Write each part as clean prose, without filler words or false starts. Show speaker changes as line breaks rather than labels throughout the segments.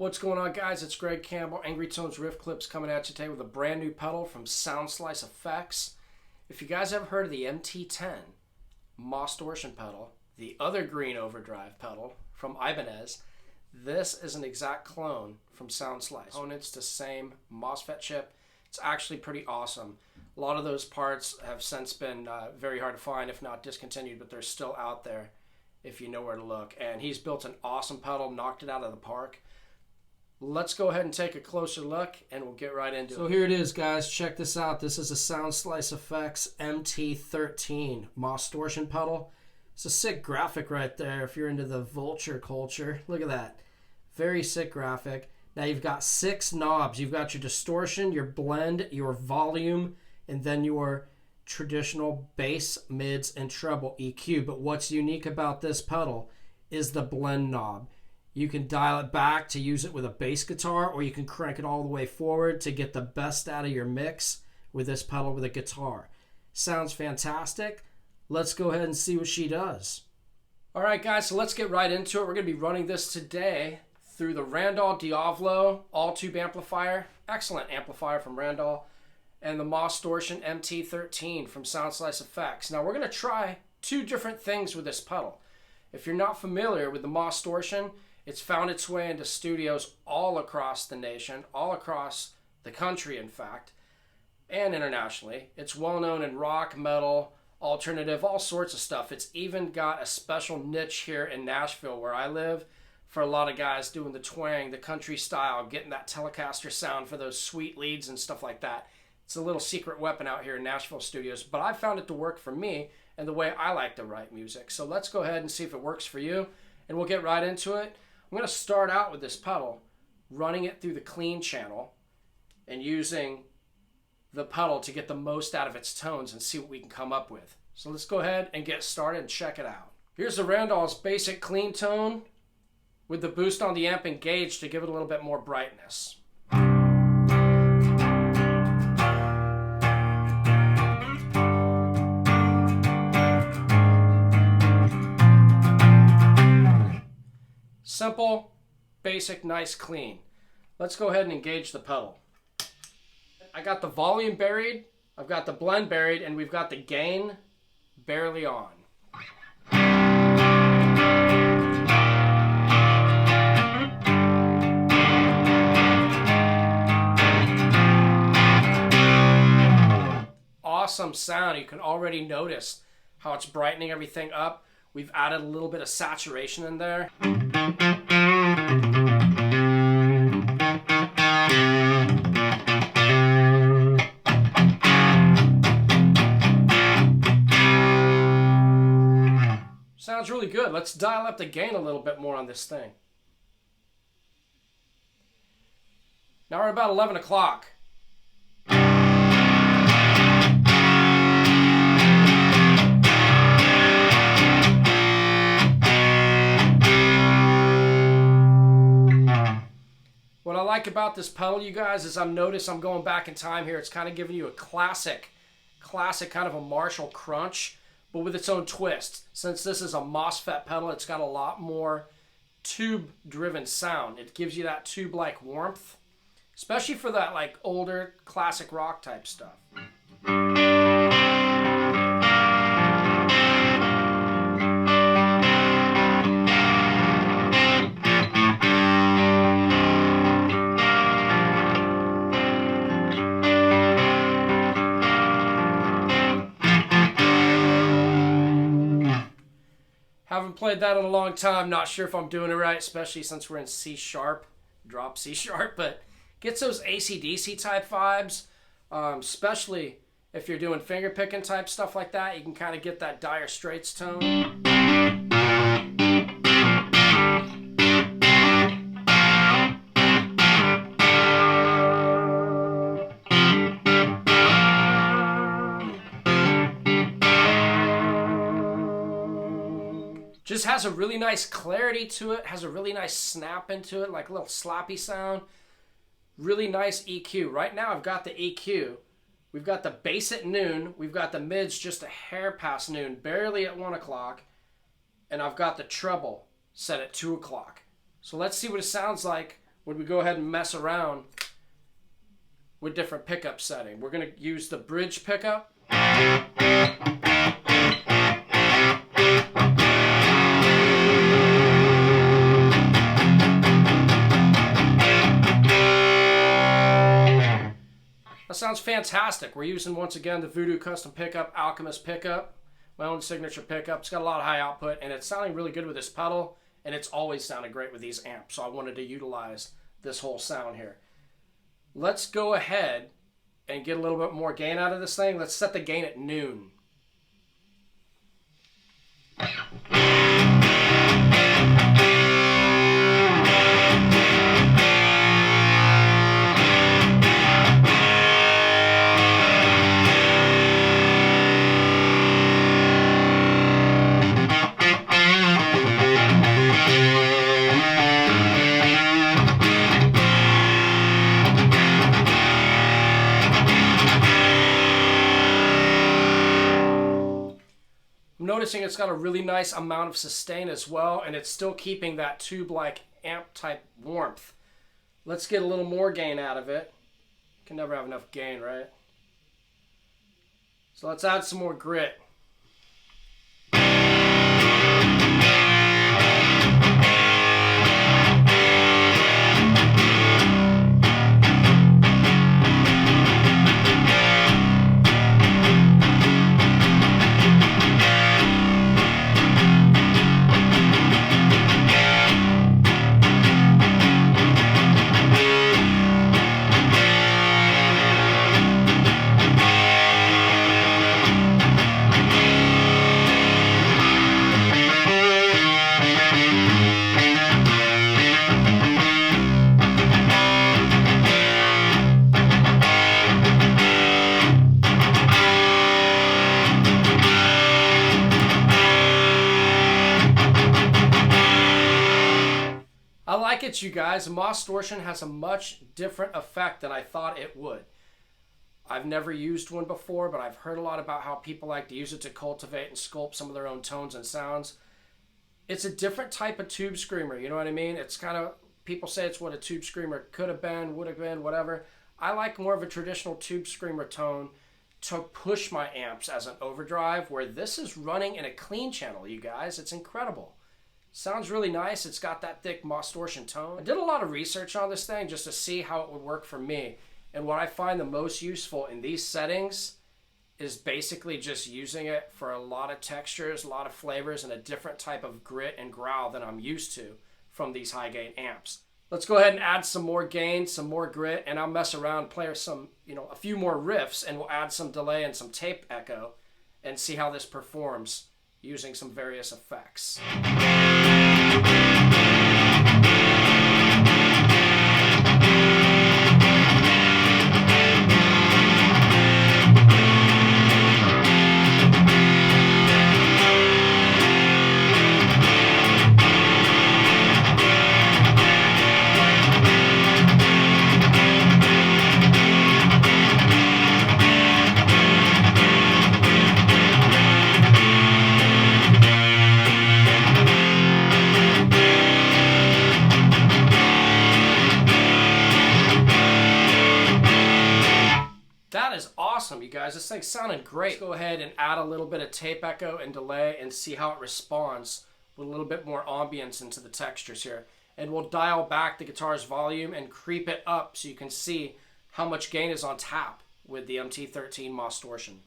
What's going on, guys? It's Greg Campbell, Angry Tones Riff Clips, coming at you today with a brand new pedal from Soundslicefx. If you guys ever heard of the MT-13 Mostortion pedal, the other green Overdrive pedal from Ibanez, this is an exact clone from Soundslice. Components the same MOSFET chip. It's actually pretty awesome. A lot of those parts have since been very hard to find, if not discontinued, but they're still out there if you know where to look. And he's built an awesome pedal, knocked it out of the park. Let's go ahead and take a closer look, and we'll get right into it. So here it is, guys. Check this out. This is a Soundslicefx MT-13 Mostortion pedal. It's a sick graphic right there if you're into the vulture culture. Look at that. Very sick graphic. Now you've got 6 knobs. You've got your distortion, your blend, your volume, and then your traditional bass, mids, and treble EQ. But what's unique about this pedal is the blend knob. You can dial it back to use it with a bass guitar, or you can crank it all the way forward to get the best out of your mix with this pedal with a guitar. Sounds fantastic. Let's go ahead and see what she does. All right, guys, so let's get right into it. We're going to be running this today through the Randall Diavlo all-tube amplifier. Excellent amplifier from Randall. And the Mostortion MT-13 from Soundslicefx. Now, we're going to try 2 different things with this pedal. If you're not familiar with the Mostortion, it's found its way into studios all across the nation, all across the country, in fact, and internationally. It's well known in rock, metal, alternative, all sorts of stuff. It's even got a special niche here in Nashville, where I live, for a lot of guys doing the twang, the country style, getting that Telecaster sound for those sweet leads and stuff like that. It's a little secret weapon out here in Nashville studios, but I found it to work for me and the way I like to write music. So let's go ahead and see if it works for you, and we'll get right into it. I'm going to start out with this pedal, running it through the clean channel and using the pedal to get the most out of its tones and see what we can come up with. So let's go ahead and get started and check it out. Here's the Randall's basic clean tone with the boost on the amp engaged to give it a little bit more brightness. Simple, basic, nice, clean. Let's go ahead and engage the pedal. I got the volume buried, I've got the blend buried, and we've got the gain barely on. Awesome sound. You can already notice how it's brightening everything up. We've added a little bit of saturation in there. Sounds really good. Let's dial up the gain a little bit more on this thing. Now we're about 11 o'clock. What I like about this pedal, you guys, is I'm going back in time here. It's kind of giving you a classic kind of a Marshall crunch, but with its own twist. Since this is a MOSFET pedal, it's got a lot more tube-driven sound. It gives you that tube-like warmth, especially for that like older classic rock type stuff. Haven't played that in a long time. Not sure if I'm doing it right, especially since we're in C sharp, drop C sharp, but gets those AC/DC type vibes, especially if you're doing finger picking type stuff like that. You can kind of get that Dire Straits tone. Just has a really nice clarity to it, has a really nice snap into it, like a little sloppy sound. Really nice EQ. Right now I've got the EQ. We've got the bass at noon. We've got the mids just a hair past noon, barely at 1 o'clock. And I've got the treble set at 2 o'clock. So let's see what it sounds like when we go ahead and mess around with different pickup setting. We're going to use the bridge pickup. That sounds fantastic. We're using, once again, the Voodoo custom pickup, Alchemist pickup, my own signature pickup. It's got a lot of high output, and it's sounding really good with this pedal, and it's always sounded great with these amps, so I wanted to utilize this whole sound here. Let's go ahead and get a little bit more gain out of this thing. Let's set the gain at noon. Noticing it's got a really nice amount of sustain as well, and it's still keeping that tube-like amp type warmth. Let's get a little more gain out of it. Can never have enough gain, right? So let's add some more grit. I like it, you guys. Mostortion has a much different effect than I thought it would. I've never used one before, but I've heard a lot about how people like to use it to cultivate and sculpt some of their own tones and sounds. It's a different type of tube screamer, you know what I mean? It's kind of, people say it's what a tube screamer could have been, would have been, whatever. I like more of a traditional tube screamer tone to push my amps as an overdrive, where this is running in a clean channel, you guys. It's incredible. Sounds really nice. It's got that thick Mostortion tone. I did a lot of research on this thing just to see how it would work for me. And what I find the most useful in these settings is basically just using it for a lot of textures, a lot of flavors, and a different type of grit and growl than I'm used to from these high gain amps. Let's go ahead and add some more gain, some more grit, and I'll mess around, play some, a few more riffs, and we'll add some delay and some tape echo and see how this performs using some various effects. That is awesome, you guys. This thing sounded great. Let's go ahead and add a little bit of tape echo and delay and see how it responds with a little bit more ambience into the textures here. And we'll dial back the guitar's volume and creep it up so you can see how much gain is on tap with the MT-13 Mostortion.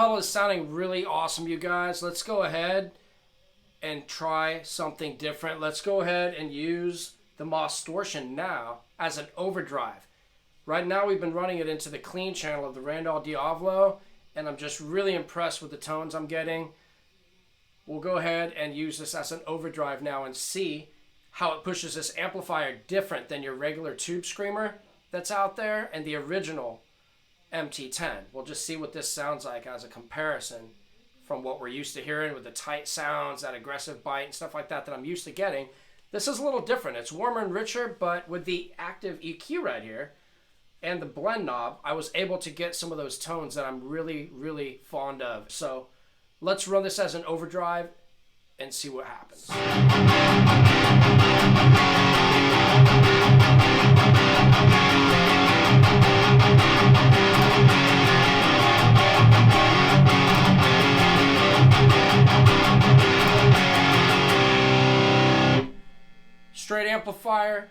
pedal is sounding really awesome, you guys. Let's go ahead and try something different. Let's go ahead and use the Mostortion now as an overdrive. Right now we've been running it into the clean channel of the Randall Diavlo, and I'm just really impressed with the tones I'm getting. We'll go ahead and use this as an overdrive now and see how it pushes this amplifier different than your regular tube screamer that's out there and the original MT-10. We'll just see what this sounds like as a comparison from what we're used to hearing with the tight sounds, that aggressive bite and stuff like that I'm used to getting. This is a little different. It's warmer and richer, but with the active EQ right here and the blend knob, I was able to get some of those tones that I'm really, really fond of. So let's run this as an overdrive and see what happens. Straight amplifier,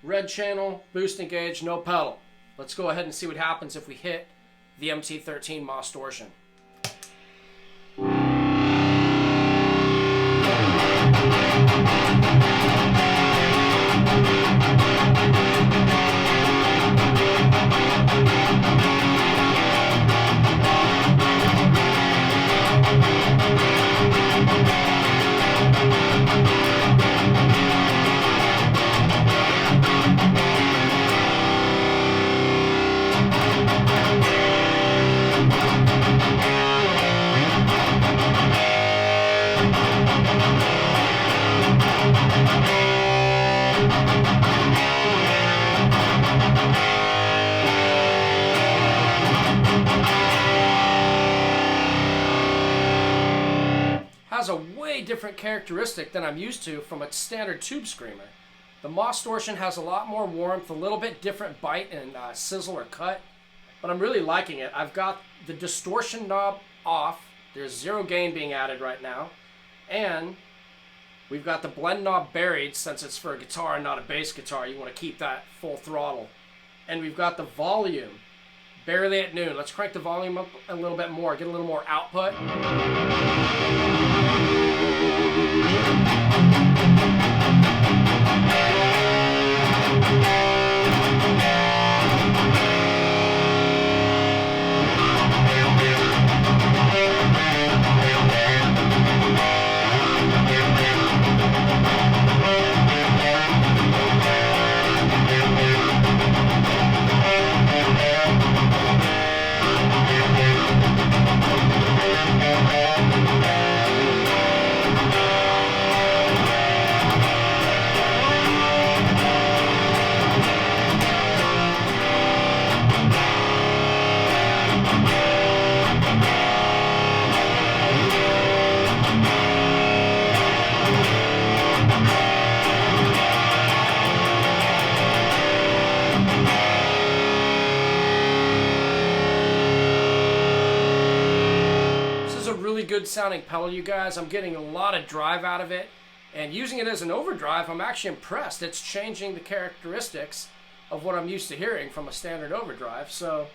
red channel, boost and gauge, no pedal. Let's go ahead and see what happens if we hit the MT-13 Mostortion. Has a way different characteristic than I'm used to from a standard tube screamer. The Mostortion has a lot more warmth, a little bit different bite and sizzle or cut, but I'm really liking it. I've got the distortion knob off. There's zero gain being added right now, and we've got the blend knob buried since it's for a guitar and not a bass guitar. You want to keep that full throttle. And we've got the volume barely at noon. Let's crank the volume up a little bit more, get a little more output. Good sounding pedal, you guys. I'm getting a lot of drive out of it, and using it as an overdrive, I'm actually impressed. It's changing the characteristics of what I'm used to hearing from a standard overdrive. So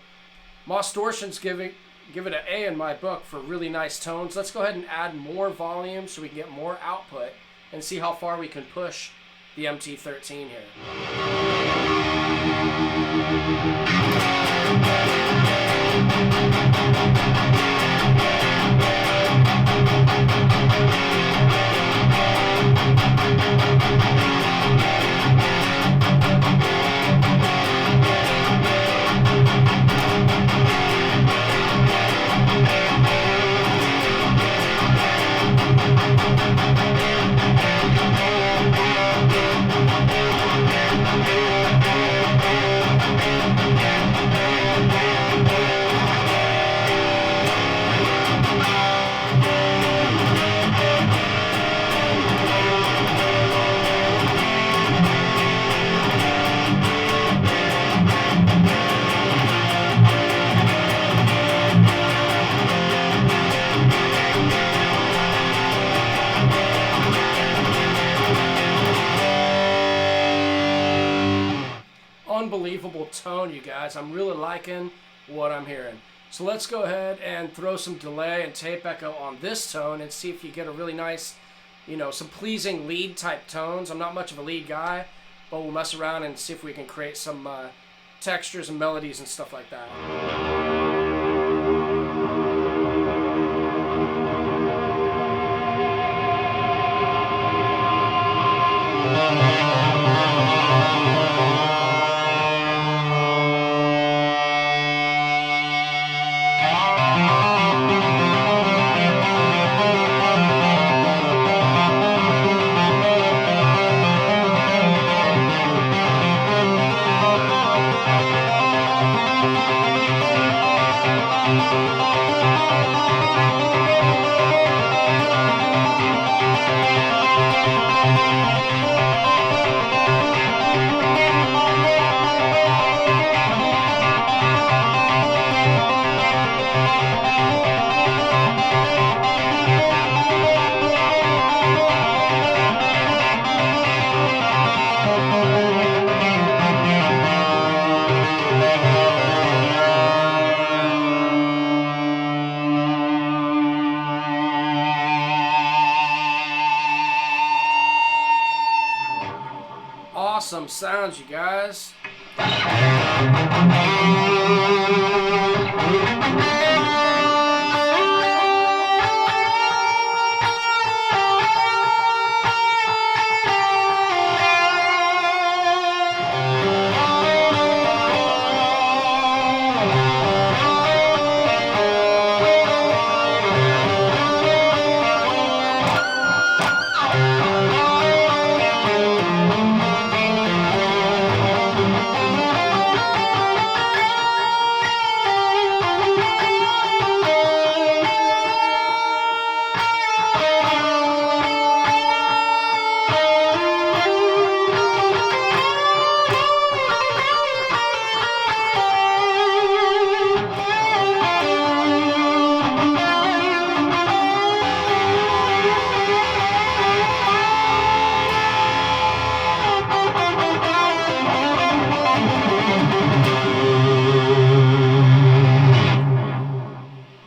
Mostortion's give it an A in my book for really nice tones. Let's go ahead and add more volume so we can get more output and see how far we can push the MT-13 here. Unbelievable tone, you guys. I'm really liking what I'm hearing. So let's go ahead and throw some delay and tape echo on this tone and see if you get a really nice, you know, some pleasing lead type tones. I'm not much of a lead guy, but we'll mess around and see if we can create some textures and melodies and stuff like that. Awesome sounds, you guys.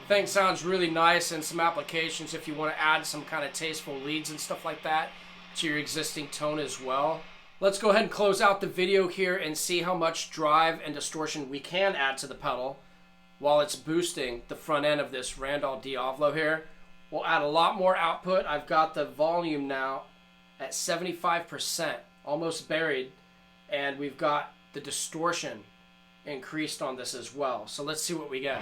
Thing sounds really nice in some applications if you want to add some kind of tasteful leads and stuff like that to your existing tone as well. Let's go ahead and close out the video here and see how much drive and distortion we can add to the pedal while it's boosting the front end of this Randall Diavlo here. We'll add a lot more output. I've got the volume now at 75%, almost buried, and we've got the distortion increased on this as well. So let's see what we get.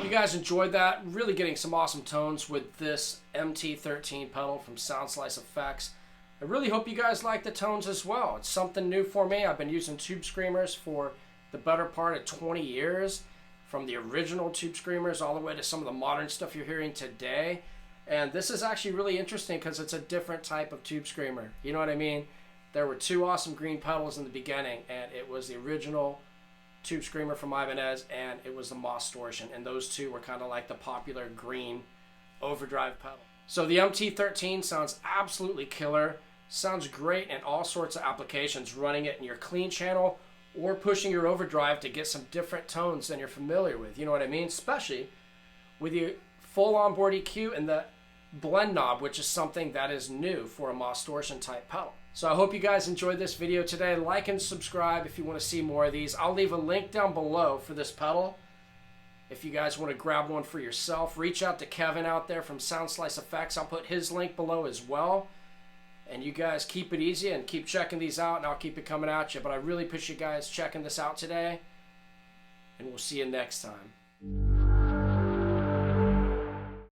Guys enjoyed that. Really getting some awesome tones with this MT-13 pedal from Soundslicefx. I really hope you guys like the tones as well. It's something new for me. I've been using tube screamers for the better part of 20 years, from the original Tube Screamers all the way to some of the modern stuff you're hearing today. And this is actually really interesting because it's a different type of Tube Screamer. You know what I mean? There were two awesome green pedals in the beginning, and it was the original Tube Screamer from Ibanez, and it was the Mostortion, and those two were kind of like the popular green Overdrive pedal. So the MT-13 sounds absolutely killer. Sounds great in all sorts of applications, running it in your clean channel or pushing your overdrive to get some different tones than you're familiar with. You know what I mean? Especially with your full onboard EQ and the blend knob, which is something that is new for a Mostortion type pedal. So I hope you guys enjoyed this video today. Like and subscribe if you want to see more of these. I'll leave a link down below for this pedal. If you guys want to grab one for yourself, reach out to Kevin out there from Soundslicefx. I'll put his link below as well. And you guys keep it easy and keep checking these out, and I'll keep it coming at you. But I really appreciate you guys checking this out today. And we'll see you next time.